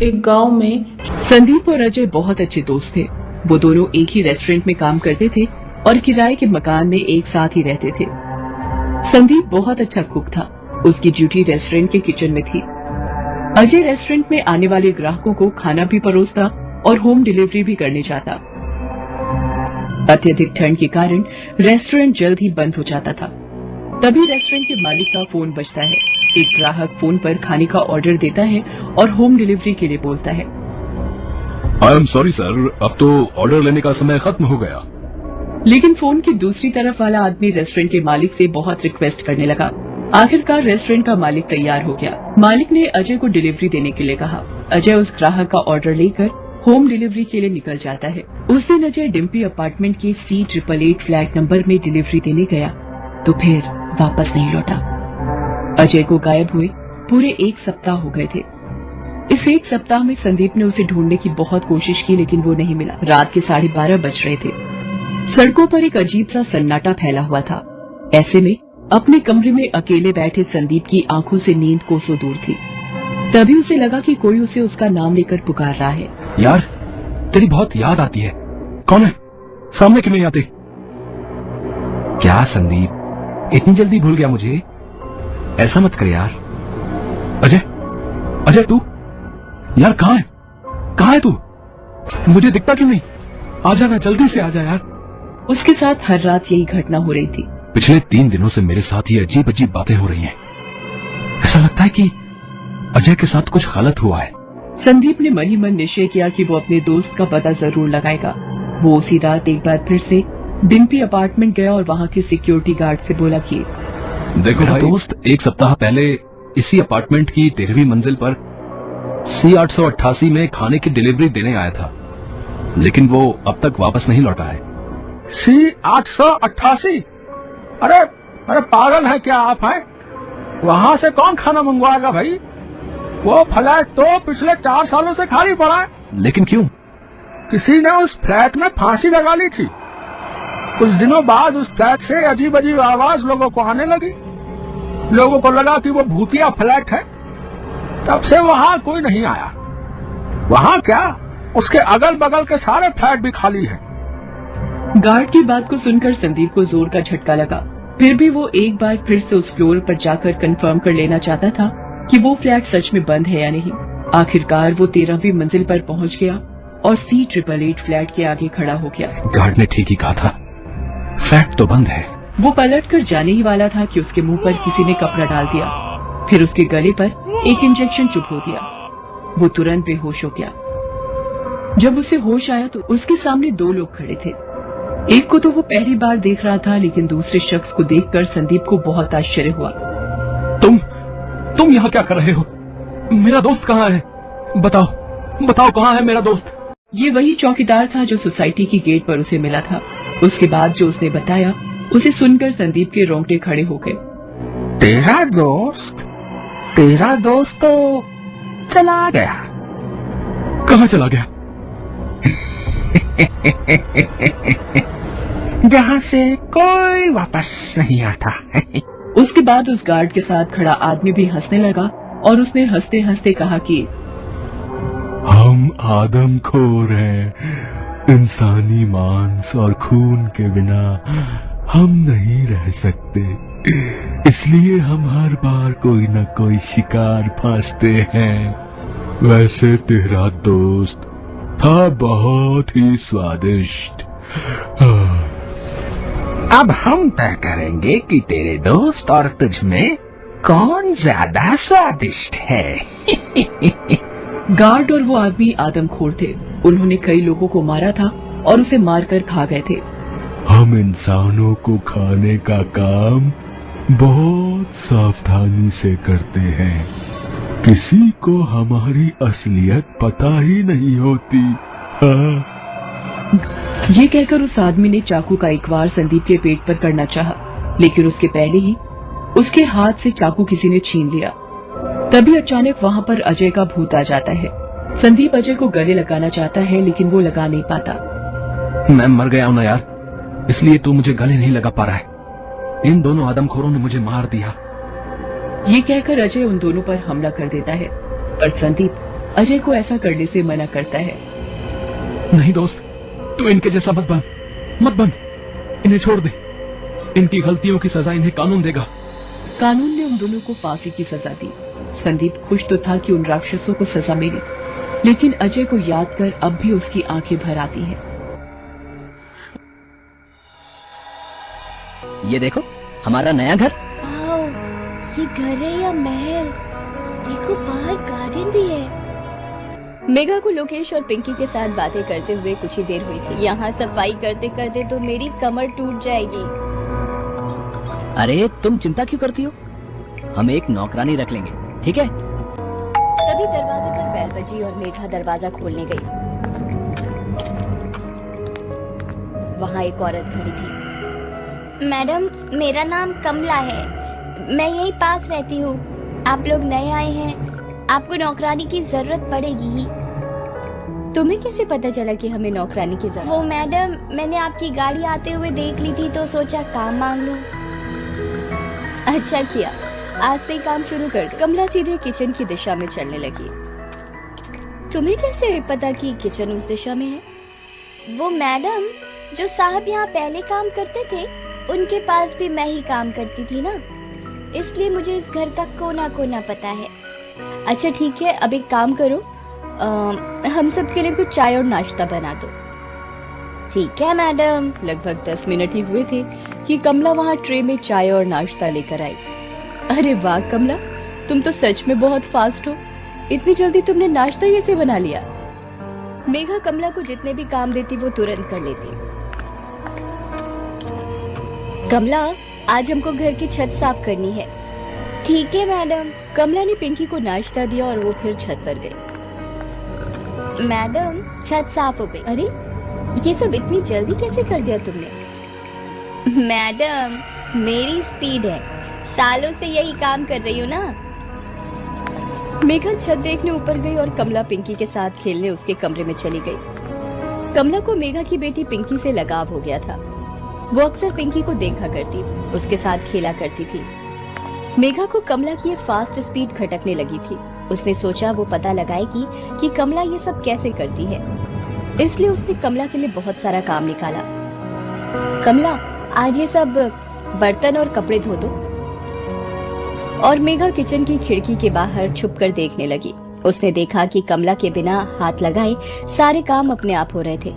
एक गांव में संदीप और अजय बहुत अच्छे दोस्त थे। वो दोनों एक ही रेस्टोरेंट में काम करते थे और किराए के मकान में एक साथ ही रहते थे। संदीप बहुत अच्छा कुक था। उसकी ड्यूटी रेस्टोरेंट के किचन में थी। अजय रेस्टोरेंट में आने वाले ग्राहकों को खाना भी परोसता और होम डिलीवरी भी करने जाता। अत्यधिक ठंड के कारण रेस्टोरेंट जल्द ही बंद हो जाता था। तभी रेस्टोरेंट के मालिक का फोन बजता है। एक ग्राहक फोन पर खाने का ऑर्डर देता है और होम डिलीवरी के लिए बोलता है। आई एम सॉरी सर, अब तो ऑर्डर लेने का समय खत्म हो गया। लेकिन फोन की दूसरी तरफ वाला आदमी रेस्टोरेंट के मालिक से बहुत रिक्वेस्ट करने लगा। आखिरकार रेस्टोरेंट का मालिक तैयार हो गया। मालिक ने अजय को डिलीवरी देने के लिए कहा। अजय उस ग्राहक का ऑर्डर लेकर होम डिलीवरी के लिए निकल जाता है। उस दिन अजय डिम्पी अपार्टमेंट के C888 फ्लैट नंबर में डिलीवरी देने गया तो फिर वापस नहीं लौटा। अजय को गायब हुए पूरे 1 सप्ताह हो गए थे। इस 1 सप्ताह में संदीप ने उसे ढूंढने की बहुत कोशिश की, लेकिन वो नहीं मिला। रात के 12:30 बज रहे थे। सड़कों पर एक अजीब सा सन्नाटा फैला हुआ था। ऐसे में अपने कमरे में अकेले बैठे संदीप की आंखों से नींद कोसों दूर थी। तभी उसे लगा कि कोई उसे उसका नाम लेकर पुकार रहा है। यार, तेरी बहुत याद आती है। कौन है? सामने क्यों नहीं आते? क्या संदीप, इतनी जल्दी भूल गया मुझे? ऐसा मत कर यार। अजय, अजय तू यार कहाँ है? कहाँ है तू? मुझे दिखता क्यों नहीं? आ जाना, जल्दी से आ जा यार। उसके साथ हर रात यही घटना हो रही थी। पिछले 3 दिनों से मेरे साथ ये अजीब अजीब बातें हो रही हैं। ऐसा लगता है कि अजय के साथ कुछ गलत हुआ है। संदीप ने मन ही मन निश्चय किया कि वो अपने दोस्त का पता जरूर लगाएगा। वो उसी रात एक बार फिर से डिम्पी अपार्टमेंट गया और वहाँ के सिक्योरिटी गार्ड से बोला कि देखो भाई दोस्त, 1 सप्ताह पहले इसी अपार्टमेंट की 13वीं मंजिल पर C888 में खाने की डिलीवरी देने आया था, लेकिन वो अब तक वापस नहीं लौटा है। C888? अरे पागल है क्या आप? हैं वहाँ से कौन खाना मंगवाएगा भाई? वो फ्लैट तो पिछले 4 सालों से खाली पड़ा है। लेकिन क्यों? किसी ने उस फ्लैट में फांसी लगा ली थी। कुछ दिनों बाद उस फ्लैट से अजीब अजीब आवाज लोगों को आने लगी। लोगों को लगा कि वो भूतिया फ्लैट है। तब से वहाँ कोई नहीं आया। वहाँ क्या, उसके अगल बगल के सारे फ्लैट भी खाली हैं। गार्ड की बात को सुनकर संदीप को जोर का झटका लगा। फिर भी वो एक बार फिर से उस फ्लोर पर जाकर कंफर्म कर लेना चाहता था कि वो फ्लैट सच में बंद है या नहीं। आखिरकार वो 13वीं मंजिल पर पहुंच गया और C888 फ्लैट के आगे खड़ा हो गया। गार्ड ने ठीक ही कहा था, फ्लैट तो बंद है। वो पलट कर जाने ही वाला था कि उसके मुंह पर किसी ने कपड़ा डाल दिया। फिर उसके गले पर एक इंजेक्शन चुभ हो दिया। वो तुरंत बेहोश हो गया। जब उसे होश आया तो उसके सामने 2 लोग खड़े थे। एक को तो वो पहली बार देख रहा था, लेकिन दूसरे शख्स को देखकर संदीप को बहुत आश्चर्य हुआ। तुम यहाँ क्या कर रहे हो? मेरा दोस्त कहाँ है? बताओ कहाँ है मेरा दोस्त? ये वही चौकीदार था जो सोसाइटी की गेट पर उसे मिला था। उसके बाद जो उसने बताया, उसे सुनकर संदीप के रोंगटे खड़े हो गए। तेरा दोस्त तो चला गया। कहाँ चला गया? जहाँ से कोई वापस नहीं आता। उसके बाद उस गार्ड के साथ खड़ा आदमी भी हंसने लगा और उसने हंसते हंसते कहा कि हम आदमखोर हैं। इंसानी मांस और खून के बिना हम नहीं रह सकते, इसलिए हम हर बार कोई न कोई शिकार फांसते हैं। वैसे तेरा दोस्त था बहुत ही स्वादिष्ट। अब हम तय करेंगे कि तेरे दोस्त और तुझ में कौन ज्यादा स्वादिष्ट है। गार्ड और वो आदमी आदमखोर थे। उन्होंने कई लोगों को मारा था और उसे मारकर खा गए थे। हम इंसानों को खाने का काम बहुत सावधानी से करते हैं। किसी को हमारी असलियत पता ही नहीं होती। हाँ। ये कहकर उस आदमी ने चाकू का एक वार संदीप के पेट पर करना चाहा, लेकिन उसके पहले ही उसके हाथ से चाकू किसी ने छीन लिया। तभी अचानक वहाँ पर अजय का भूत आ जाता है। संदीप अजय को गले लगाना चाहता है, लेकिन वो लगा नहीं पाता। मैं मर गया हूँ ना यार, इसलिए तू मुझे गले नहीं लगा पा रहा है। इन दोनों आदमखोरों ने मुझे मार दिया। ये कहकर अजय उन दोनों पर हमला कर देता है, पर संदीप अजय को ऐसा करने से मना करता है। नहीं दोस्त, तू इनके जैसा मत बन, इन्हें छोड़ दे। इनकी गलतियों की सजा इन्हें कानून देगा। कानून ने उन दोनों को फांसी की सजा दी। संदीप खुश तो था कि उन राक्षसों को सजा मिली, लेकिन अजय को याद कर अब भी उसकी आंखें भर आती हैं। ये देखो हमारा नया घर। वाओ, ये घर है या महल? देखो बाहर गार्डन भी है। मेघा को लोकेश और पिंकी के साथ बातें करते हुए कुछ ही देर हुई थी। यहाँ सफाई करते करते तो मेरी कमर टूट जाएगी। अरे तुम चिंता क्यों करती हो, हम एक नौकरानी रख लेंगे, ठीक है? तभी दरवाजे पर बेल बजी और मेघा दरवाजा खोलने गई। वहाँ एक औरत खड़ी थी। मैडम, मेरा नाम कमला है, मैं यहीं पास रहती हूँ। आप लोग नए आए हैं, आपको नौकरानी की जरूरत पड़ेगी ही। तुम्हें कैसे पता चला कि हमें नौकरानी की जरूरत? वो मैडम, मैंने आपकी गाड़ी आते हुए देख ली थी तो सोचा काम मांग लूं। अच्छा किया, आज से ही काम शुरू कर दो। कमला सीधे किचन की दिशा में चलने लगी। तुम्हें कैसे पता कि किचन उस दिशा में है? वो मैडम, जो साहब यहाँ पहले काम करते थे, उनके पास भी मैं ही काम करती थी ना, इसलिए मुझे इस घर का कोना कोना पता है। अच्छा ठीक है, अब एक काम करो, हम सब के लिए कुछ चाय और नाश्ता बना दो। ठीक है मैडम। लगभग 10 मिनट ही हुए थे कि कमला वहाँ ट्रे में चाय और नाश्ता लेकर आई। अरे वाह कमला, तुम तो सच में बहुत फास्ट हो। इतनी जल्दी तुमने नाश्ता कैसे बना लिया? मेघा कमला को जितने भी काम देती वो तुरंत कर लेती। कमला, आज हमको घर की छत साफ करनी है। ठीक है मैडम। कमला ने पिंकी को नाश्ता दिया और वो फिर छत पर गई। मैडम, छत साफ हो गई। अरे ये सब इतनी जल्दी कैसे कर दिया तुमने? मैडम, मेरी स्पीड है, सालों से यही काम कर रही हूँ ना। मेघा छत देखने ऊपर गई और कमला पिंकी के साथ खेलने उसके कमरे में चली गई। कमला को मेघा की बेटी पिंकी से लगाव हो गया था। वो अक्सर पिंकी को देखा करती, उसके साथ खेला करती थी। मेघा को कमला की ये फास्ट स्पीड खटकने लगी थी। उसने सोचा वो पता लगाएगी कि कमला ये सब कैसे करती है, इसलिए उसने कमला के लिए बहुत सारा काम निकाला। कमला, आज ये सब बर्तन और कपड़े धो दो। और मेघा किचन की खिड़की के बाहर छुपकर देखने लगी। उसने देखा कि कमला के बिना हाथ लगाए सारे काम अपने आप हो रहे थे।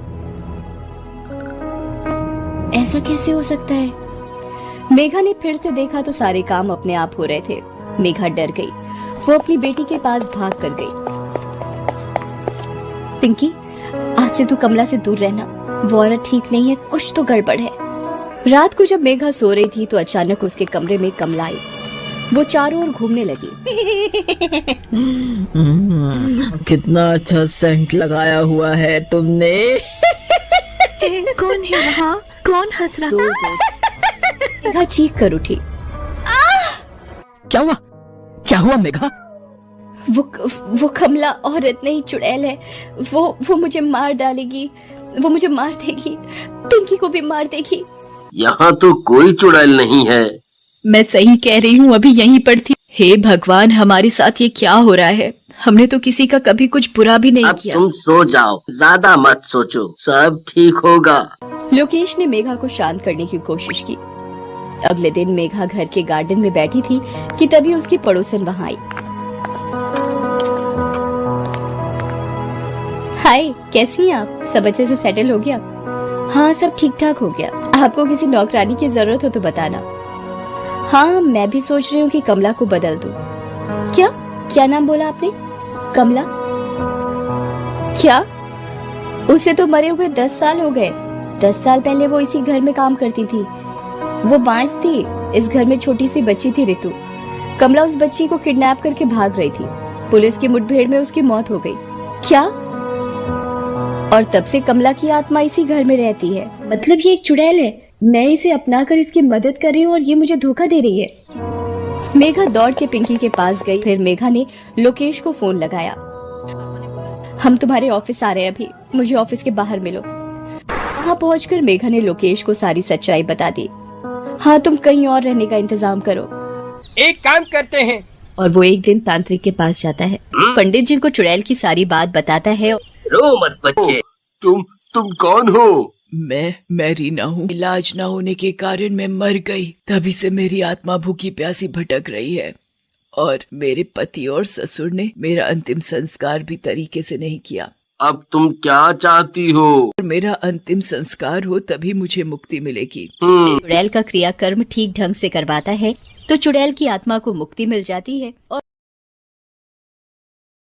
ऐसा कैसे हो सकता है? मेघा ने फिर से देखा तो सारे काम अपने आप हो रहे थे। मेघा डर गई। वो अपनी बेटी के पास भाग कर गई। पिंकी, आज से तू कमला से दूर रहना, वो औरत ठीक नहीं है, कुछ तो गड़बड़ है। रात को जब मेघा सो रही थी तो अचानक उसके कमरे में कमला आई। वो चारों ओर घूमने लगी। कितना अच्छा सेंट लगाया हुआ है तुमने। कौन है वहाँ? कौन हंस रहा? दो दोस्त। मेघा चीख कर उठी। क्या हुआ? क्या हुआ मेघा? वो कमला औरत नहीं चुड़ैल है। वो मुझे मार डालेगी, वो मुझे मार देगी, पिंकी को भी मार देगी। यहाँ तो कोई चुड़ैल नहीं है। मैं सही कह रही हूँ, अभी यहीं पर थी। हे भगवान, हमारे साथ ये क्या हो रहा है? हमने तो किसी का कभी कुछ बुरा भी नहीं अब किया। तुम सो जाओ, ज्यादा मत सोचो, सब ठीक होगा। लोकेश ने मेघा को शांत करने की कोशिश की। अगले दिन मेघा घर के गार्डन में बैठी थी कि तभी उसकी पड़ोसन वहाँ आई। हाय, कैसी हैं आप? सब अच्छे से सेटल हो गया? हाँ, सब ठीक ठाक हो गया। आपको किसी नौकरानी की जरूरत हो तो बताना। हाँ, मैं भी सोच रही हूँ कि कमला को बदल दूं। क्या नाम बोला आपने? कमला? क्या? उसे तो मरे हुए 10 साल हो गए। 10 साल पहले वो इसी घर में काम करती थी। वो बांझ थी। इस घर में छोटी सी बच्ची थी ऋतु। कमला उस बच्ची को किडनैप करके भाग रही थी। पुलिस की मुठभेड़ में उसकी मौत हो गई। क्या? और तब से कमला की आत्मा इसी घर में रहती है। मतलब ये एक चुड़ैल है। मैं इसे अपनाकर इसकी मदद कर रही हूँ और ये मुझे धोखा दे रही है। मेघा दौड़ के पिंकी के पास गई। फिर मेघा ने लोकेश को फोन लगाया। हम तुम्हारे ऑफिस आ रहे हैं, अभी मुझे ऑफिस के बाहर मिलो। वहाँ पहुंचकर मेघा ने लोकेश को सारी सच्चाई बता दी। हाँ, तुम कहीं और रहने का इंतजाम करो। एक काम करते हैं, और वो एक दिन तांत्रिक के पास जाता है। पंडित जी को चुड़ैल की सारी बात बताता है। रो मत बच्चे। तुम कौन हो? मैं रीना हूँ। इलाज न होने के कारण मैं मर गई। तभी से मेरी आत्मा भूखी प्यासी भटक रही है और मेरे पति और ससुर ने मेरा अंतिम संस्कार भी तरीके से नहीं किया। अब तुम क्या चाहती हो? मेरा अंतिम संस्कार हो तभी मुझे मुक्ति मिलेगी। चुड़ैल का क्रियाकर्म ठीक ढंग से करवाता है तो चुड़ैल की आत्मा को मुक्ति मिल जाती है और